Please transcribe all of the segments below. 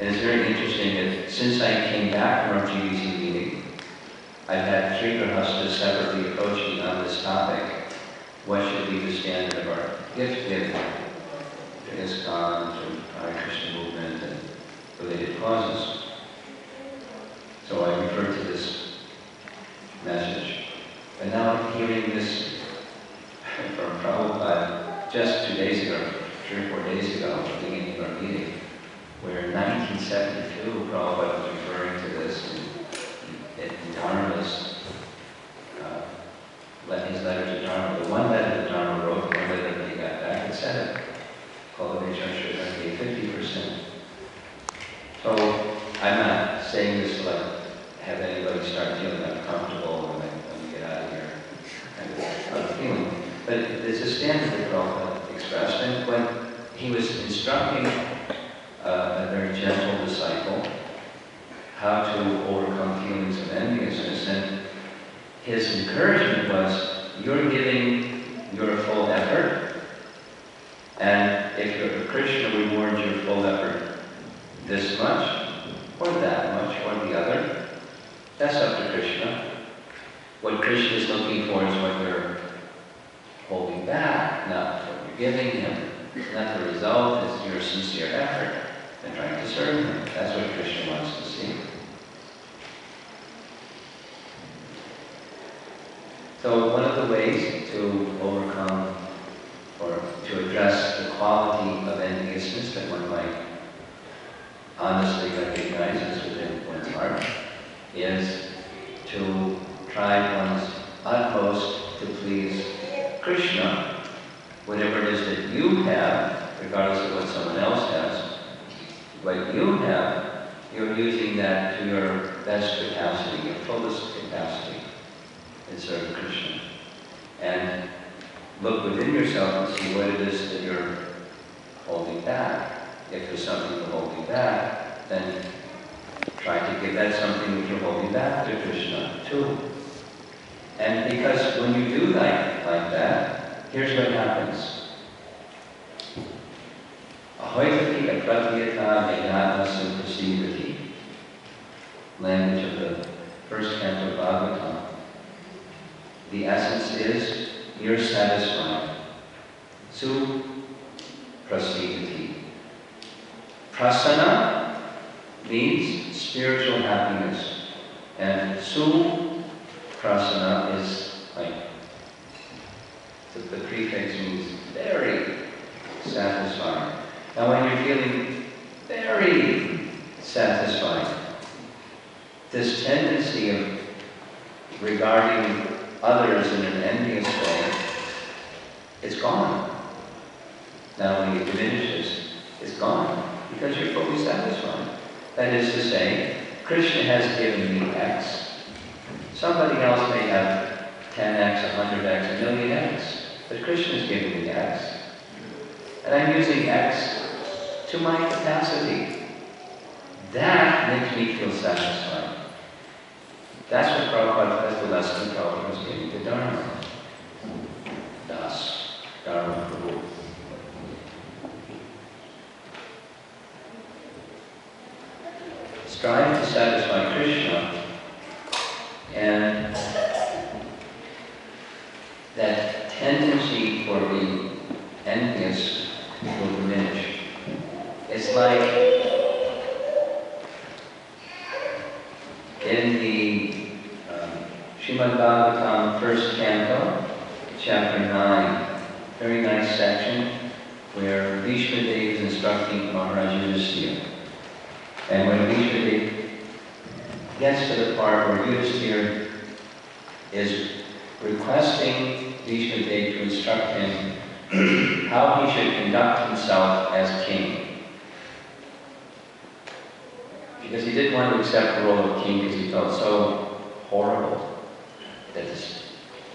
And it's very interesting that since I came back from our GBC meeting, I've had 3 grahastas separately approach me on this topic. What should be the standard of our gift giving to ISKCON, to our Krishna movement, and related causes? So I refer to this message. And now I'm hearing this from Prabhupada just 2 days ago, 3 or 4 days ago, at the beginning of our meeting, where in 1972, Prabhupada was referring to this in Dharma's, his letter to Dharma. The one letter that Dharma wrote, the one letter that he got back, it said it, called the Vijayashri 50%. So I'm not saying this to have anybody start feeling uncomfortable when you get out of here, kind of feeling. But it's a standard that Prabhupada expressed, and when he was instructing a very gentle disciple how to overcome feelings of enviousness, and his encouragement was, you're giving your full effort, and if Krishna rewards your full effort this much, or that much, or the other, that's up to Krishna. What Krishna is looking for is what you're holding back, not what you're giving him. Not the result, it's your sincere effort and trying to serve him. That's what Krishna wants to see. So one of the ways to overcome or to address the quality of enviousness that one might honestly recognize as within one's heart is to try one's utmost to please Krishna, whatever it is that you have, regardless of what someone else has. What you have, you're using that to your best capacity, your fullest capacity in serving Krishna. And look within yourself and see what it is that you're holding back. If there's something to hold you back, then try to give that something that you're holding back to Krishna too. And because when you do like that, here's what happens. Ahoitati apratyata vijnana suprasivati. Language of the first canto of Bhagavatam. The essence is, you're satisfied. Suprasivati. Prasanna means spiritual happiness. And prasana is like, the prefix means very satisfied. Now when you're feeling very satisfied, this tendency of regarding others in an envious way, it's gone. Not only it diminishes, it's gone, because you're fully satisfied. That is to say, Krishna has given me X. Somebody else may have 10x, 100x, a million X, but Krishna is giving me X. And I'm using X to my capacity. That makes me feel satisfied. That's what Prabhupada, that's the lesson Prabhupada was giving to Dharma. Das, Dharma Prabhu. Strive to satisfy Krishna, and that tendency for being envious will diminish. It's like in the Srimad Bhagavatam first canto, chapter 9, very nice section where Bhishma Dev is instructing Maharaj Yudhisthira. And when Bhishma Dev gets to the part where Yudhisthira is requesting Krishna to instruct him how he should conduct himself as king. Because he didn't want to accept the role of king because he felt so horrible that this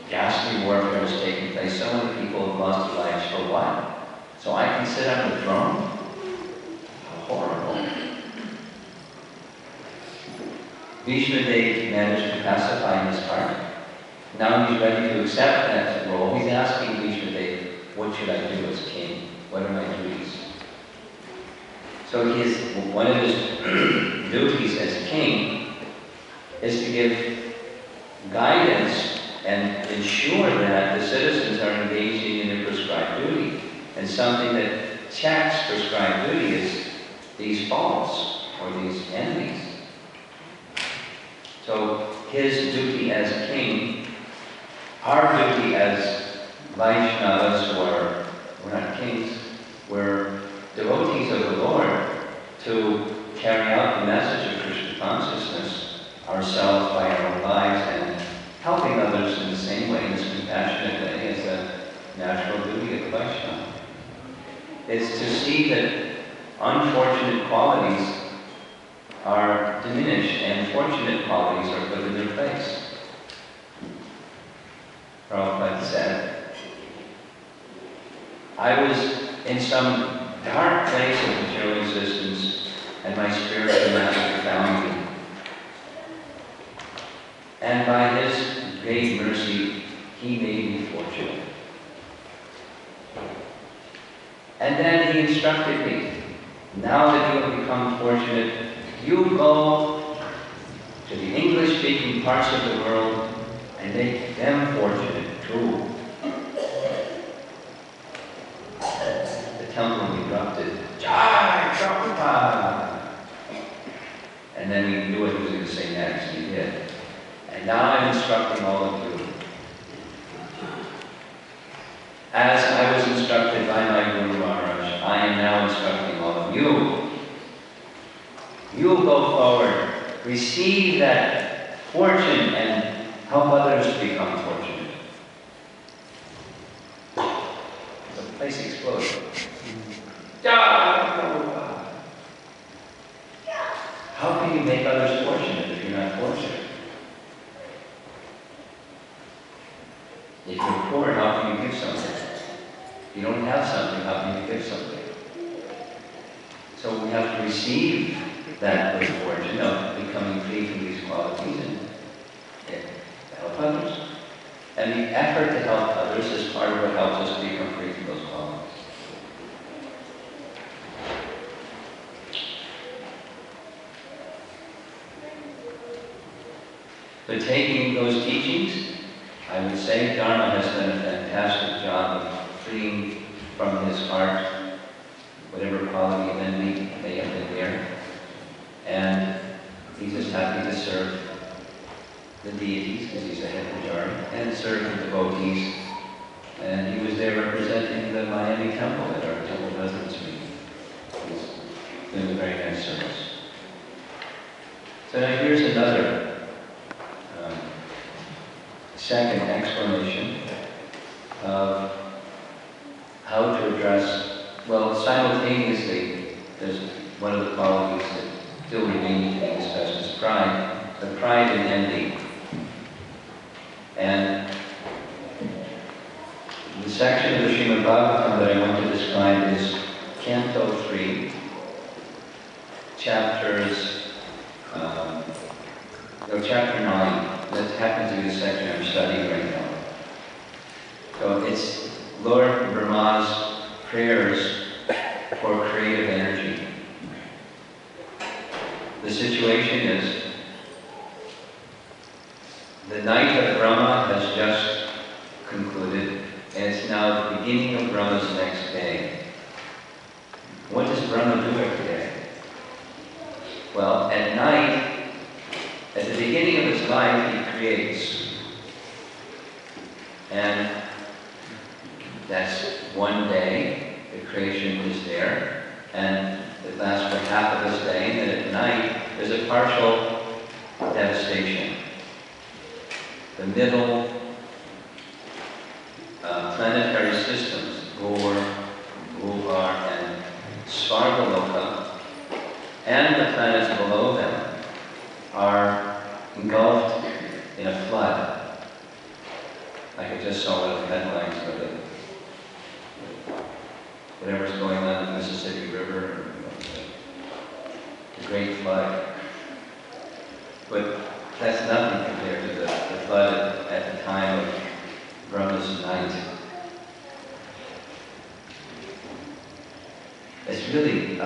ghastly warfare was taking place. So many people have lost their lives for what? So I can sit on the throne? How horrible. Bhishma Dev managed to pacify his heart. Now he's ready to accept that role. He's asking Krishna Dev, what should I do as king? What are my duties? So one of his duties as king is to give guidance and ensure that the citizens are engaging in their prescribed duty. And something that checks prescribed duty is these faults or these enemies. So his duty as king, our duty as Vaishnavas, we're not kings, we're devotees of the Lord, to carry out the message of Krishna consciousness ourselves by our own lives and helping others in the same way, in this compassionate way, as a natural duty of the Vaishnava. It's to see that unfortunate qualities are diminished and fortunate qualities are put in their place. Prabhupada said, I was in some dark place of material existence, and my spiritual master found me. And by his great mercy, he made me fortunate. And then he instructed me, now that you have become fortunate, you go to the English-speaking parts of the world and make them fortunate too. The temple erupted, Jai Prabhupada! And then he knew what he was going to say next, he did. And now I'm instructing all of you. As I was instructed by my Guru Maharaj, I am now instructing all of you. You go forward, receive that fortune, and help others become fortunate. The place exploded. How can you make others fortunate if you're not fortunate? If you're poor, how can you give something? If you don't have something, how can you give something? So we have to receive that good fortune of becoming free from these qualities and help others. And the effort to help others is part of what helps us become free from those qualities. So taking those teachings, I would say Dharma has done a fantastic job of freeing from his heart whatever quality of envy may have been there. And he's just happy to serve the deities, because he's a head majority, and serve the devotees. And he was there representing the Miami temple at our temple residence meeting. He's doing a very nice service. So now here's another second explanation of how to address, well, simultaneously, there's one of the qualities that still remain to be discussed is pride, the pride and envy. And the section of the Srimad Bhagavatam that I want to describe is Canto 3, Chapter 9. That happens to be the section I'm studying right now. So it's Lord Brahma's prayers for creative energy. The situation is, the night of Brahma has just concluded, and it's now the beginning of Brahma's next day. What does Brahma do every day? Well, at night, at the beginning of his life, he creates. And that's one day, the creation is there, and it lasts for half of his day, and then at night, there's a partial devastation. The middle planetary systems, Gaur, Bhuvar, and Svargaloka, and the planets below them, are engulfed in a flood. Like I just saw one of the headlines of whatever's going on in the Mississippi River, the Great Flood. But that's nothing compared to the flood at the time of Brahma's night. It's really,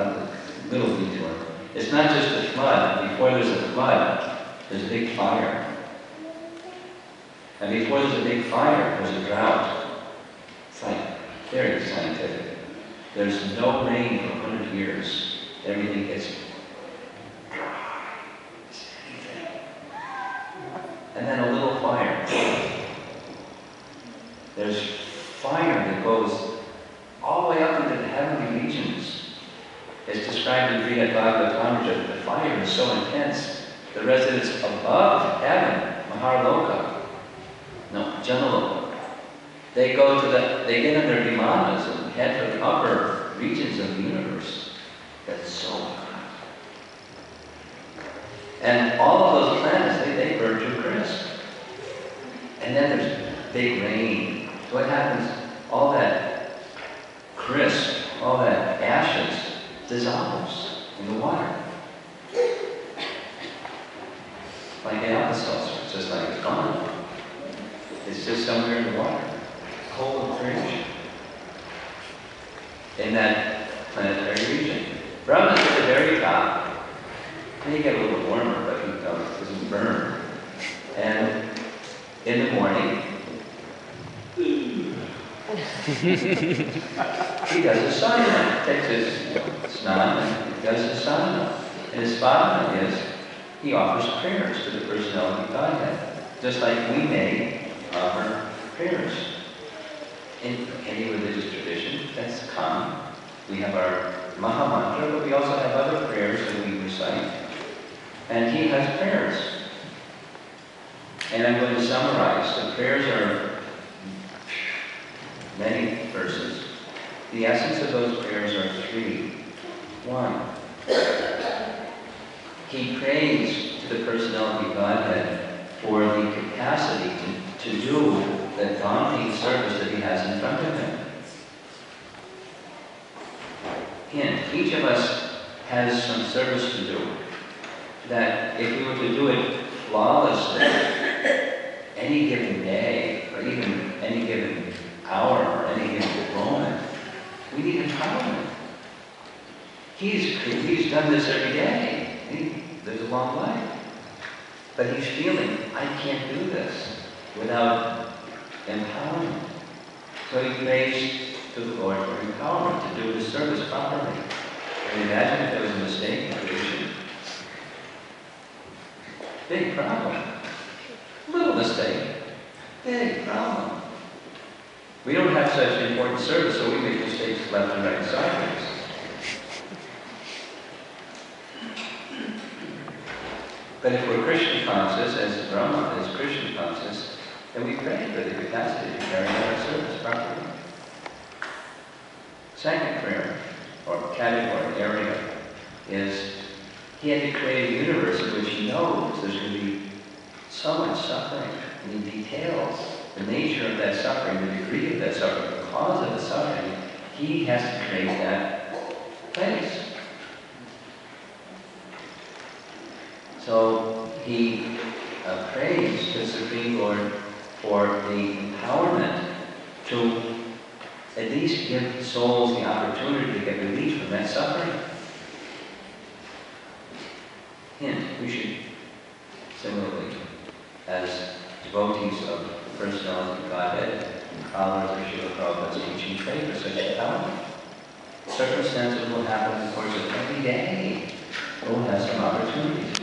little detour. It's not just a flood. Before there's a flood, there's a big fire. And before there's a big fire, there's a drought. It's like very scientific. There's no rain for 100 years. Everything gets dry. And then a little fire. There's fire that goes all the way up into the heavenly regions. It's described in Brihad Bhagavatamrita. The fire is so intense. The residents above heaven, Maharloka, no, Janaloka, they get on their vimanas and head for the upper regions of the universe. That's so hot. And all of those planets, they burn to a crisp. And then there's big rain. So what happens? All that crisp, all that ashes dissolves in the water. Like Alka-Seltzer, it's just like it's gone. It's just somewhere in the water. Cold and fringe. In that planetary region. Brahma's at the very top. And you get a little warmer, but he doesn't burn. And in the morning, he does a sadhana. Takes his snan and he does his sadhana. And his sadhana is, he offers prayers to the personality of Godhead. Just like we may offer prayers. In any religious tradition, that's common. We have our Maha Mantra, but we also have other prayers that we recite. And he has prayers. And I'm going to summarize. The prayers are many verses. The essence of those prayers are three. One, he prays to the personality of Godhead for the capacity to do that daunting service that he has in front of him. Hint, each of us has some service to do that if we were to do it flawlessly, any given day, or even any given hour, or any given moment, we need empowerment. He's done this every day. He lives a long life. But he's feeling, I can't do this without empowerment. So he prays to the Lord for empowerment to do his service properly. Can you imagine if there was a mistake in creation? Big problem. Little mistake. Big problem. We don't have such important service, so we make mistakes left and right and sideways. But if we're Krishna conscious, as Brahma is Krishna conscious, then we pray for the capacity to carry out our service properly. Second prayer, or category, area, is he had to create a universe in which he knows there's going to be so much suffering, and he details the nature of that suffering, the degree of that suffering, the cause of the suffering. He has to create that place. So he prays to the Supreme Lord for the empowerment to at least give souls the opportunity to get relief from that suffering. Hint, we should similarly, as devotees of the personality of Godhead, followers of Srila Prabhupada's teaching, pray for such empowerment. Circumstances will happen in the course of every day. We'll have some opportunities.